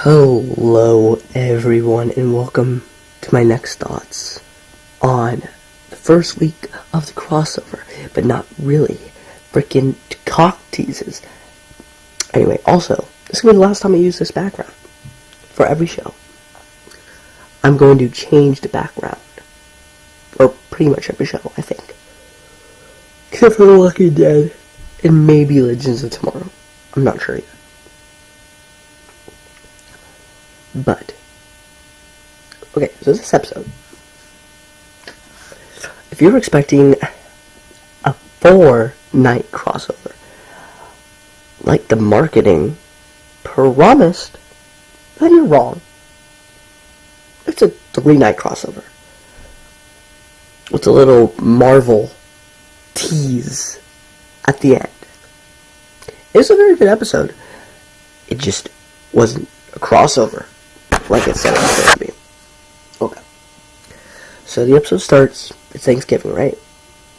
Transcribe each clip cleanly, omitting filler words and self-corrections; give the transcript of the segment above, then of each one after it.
Hello everyone and welcome to my next thoughts on the first week of the crossover, but not really. Freaking cock teases. Anyway, also, this is going to be the last time I use this background for every show. I'm going to change the background for pretty much every show, I think. Except for The Walking Dead and maybe Legends of Tomorrow. I'm not sure yet. But, okay, so this episode, if you're expecting a 4-night crossover, like the marketing promised, then you're wrong. It's a 3-night crossover, with a little Marvel tease at the end. It's a very good episode. It just wasn't a crossover like it said it was going to be. Okay. So the episode starts, it's Thanksgiving, right?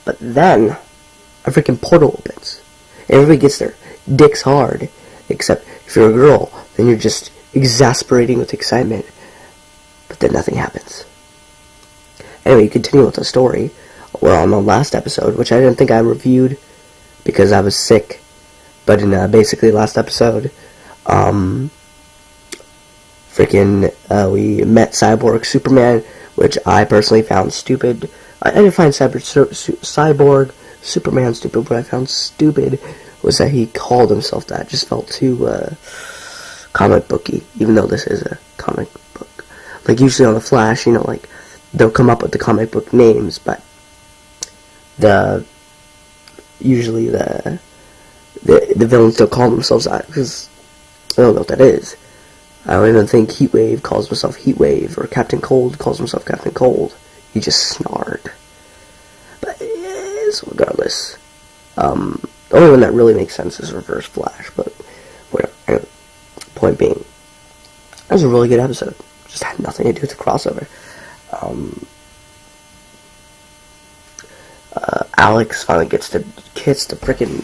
But then a freaking portal opens. Everybody gets their dicks hard. Except if you're a girl, then you're just exasperating with excitement. But then nothing happens. Anyway, you continue with the story. We're on the last episode, which I didn't think I reviewed because I was sick. But in basically last episode, we met Cyborg Superman, which I personally found stupid. I didn't find Cyborg Superman stupid. What I found stupid was that he called himself that. It just felt too comic booky, even though this is a comic book. Like usually on The Flash, you know, like they'll come up with the comic book names, but usually the villains don't call themselves that because I don't know what that is. I don't even think Heatwave calls himself Heatwave, or Captain Cold calls himself Captain Cold. He just snarled. But regardless, the only one that really makes sense is Reverse Flash, but whatever. Anyway, point being, that was a really good episode. Just had nothing to do with the crossover. Alex finally gets to kiss the frickin'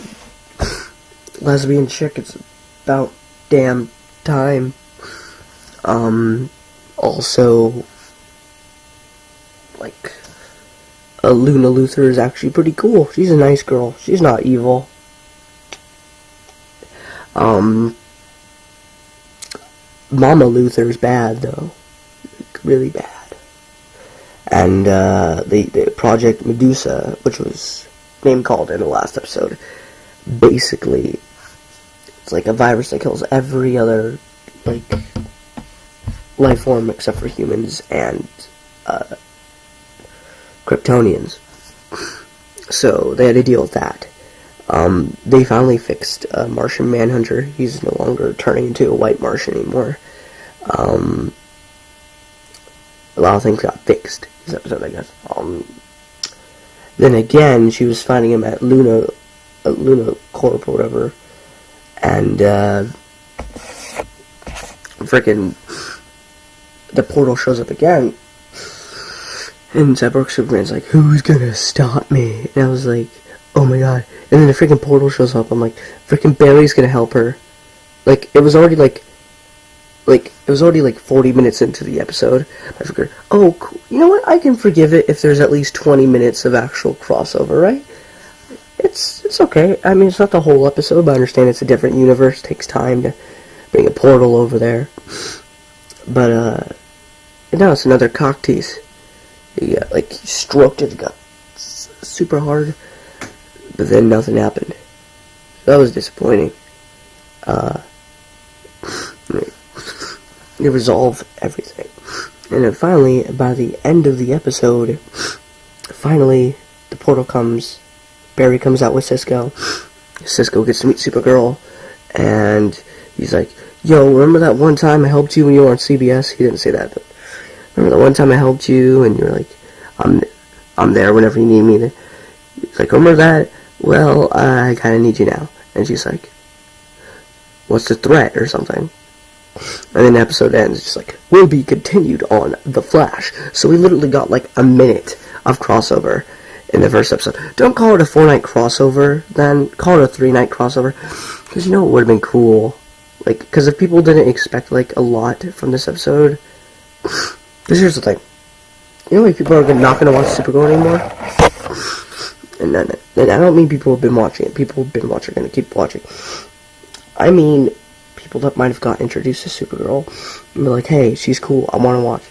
lesbian chick. It's about damn time. Also, like, Luna Luthor is actually pretty cool. She's a nice girl. She's not evil. Mama Luthor's bad, though. Really bad. And, the Project Medusa, which was name-called in the last episode, basically, it's like a virus that kills every other, like, life form except for humans and Kryptonians. So they had to deal with that. They finally fixed Martian Manhunter. He's no longer turning into a white Martian anymore. A lot of things got fixed this episode, I guess. Then again, she was finding him at Luna Corp or whatever, and frickin' the portal shows up again, and Cyborg Superman's like, who's gonna stop me? And I was like, oh my god. And then the freaking portal shows up. I'm like, freaking Barry's gonna help her. Like, it was already like 40 minutes into the episode. I figured, oh, cool. You know what? I can forgive it if there's at least 20 minutes of actual crossover, right? It's okay. I mean, it's not the whole episode, but I understand it's a different universe. It takes time to bring a portal over there. But, no, it's another cock tease. He stroked his gut super hard, but then nothing happened. That was disappointing. They resolve everything. And then finally, by the end of the episode, finally, the portal comes. Barry comes out with Cisco. Cisco gets to meet Supergirl, and he's like, yo, remember that one time I helped you when you were on CBS? He didn't say that, but remember that one time I helped you, and you're like, I'm there whenever you need me. He's like, remember that? Well, I kind of need you now. And she's like, what's the threat, or something? And then the episode ends, just like, will be continued on The Flash. So we literally got like a minute of crossover in the first episode. Don't call it a 4-night crossover, then. Call it a 3-night crossover. Because you know what would have been cool? Like, because if people didn't expect, like, a lot from this episode, because here's the thing. You know when people are not going to watch Supergirl anymore? And I don't mean people who have been watching it. People who have been watching are going to keep watching. I mean, people that might have got introduced to Supergirl and be like, hey, she's cool, I want to watch.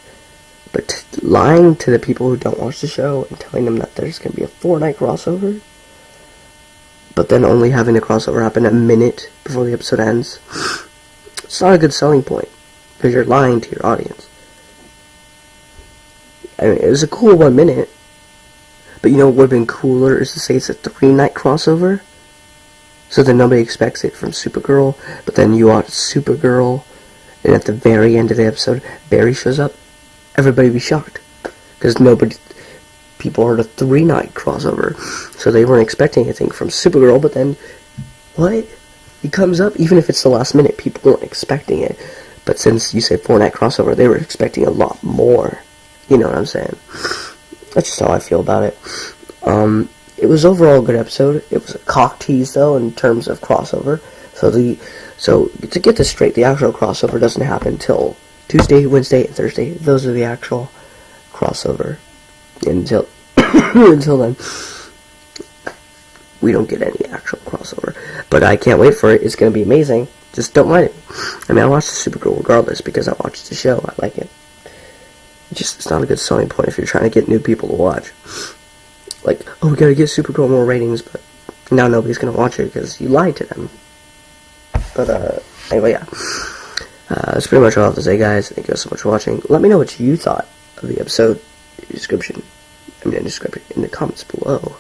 But lying to the people who don't watch the show and telling them that there's going to be a 4-night crossover, but then only having the crossover happen a minute before the episode ends, it's not a good selling point, because you're lying to your audience. I mean, it was a cool 1 minute, but you know what would have been cooler is to say it's a 3-night crossover, so that nobody expects it from Supergirl, but then you watch Supergirl, and at the very end of the episode, Barry shows up. Everybody be shocked, because people heard a 3-night crossover, so they weren't expecting anything from Supergirl, but then, what? He comes up, even if it's the last minute, people weren't expecting it, but since you say 4-night crossover, they were expecting a lot more, you know what I'm saying? That's just how I feel about it. It was overall a good episode. It was a cock tease, though, in terms of crossover, so to get this straight, the actual crossover doesn't happen till Tuesday, Wednesday, and Thursday. Those are the actual crossover. Until then, we don't get any actual crossover. But I can't wait for it. It's going to be amazing. Just don't mind it. I mean, I watched the Supergirl regardless because I watched the show. I like it. It's not a good selling point if you're trying to get new people to watch. Like, oh, we got to get Supergirl more ratings, but now nobody's going to watch it because you lied to them. But, anyway, yeah. That's pretty much all I have to say, guys. Thank you guys so much for watching. Let me know what you thought of the episode in the comments below.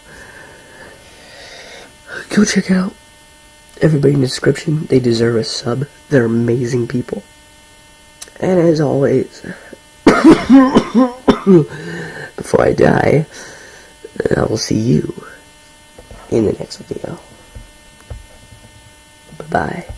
Go check out everybody in the description. They deserve a sub. They're amazing people. And as always, before I die, I will see you in the next video. Bye-bye.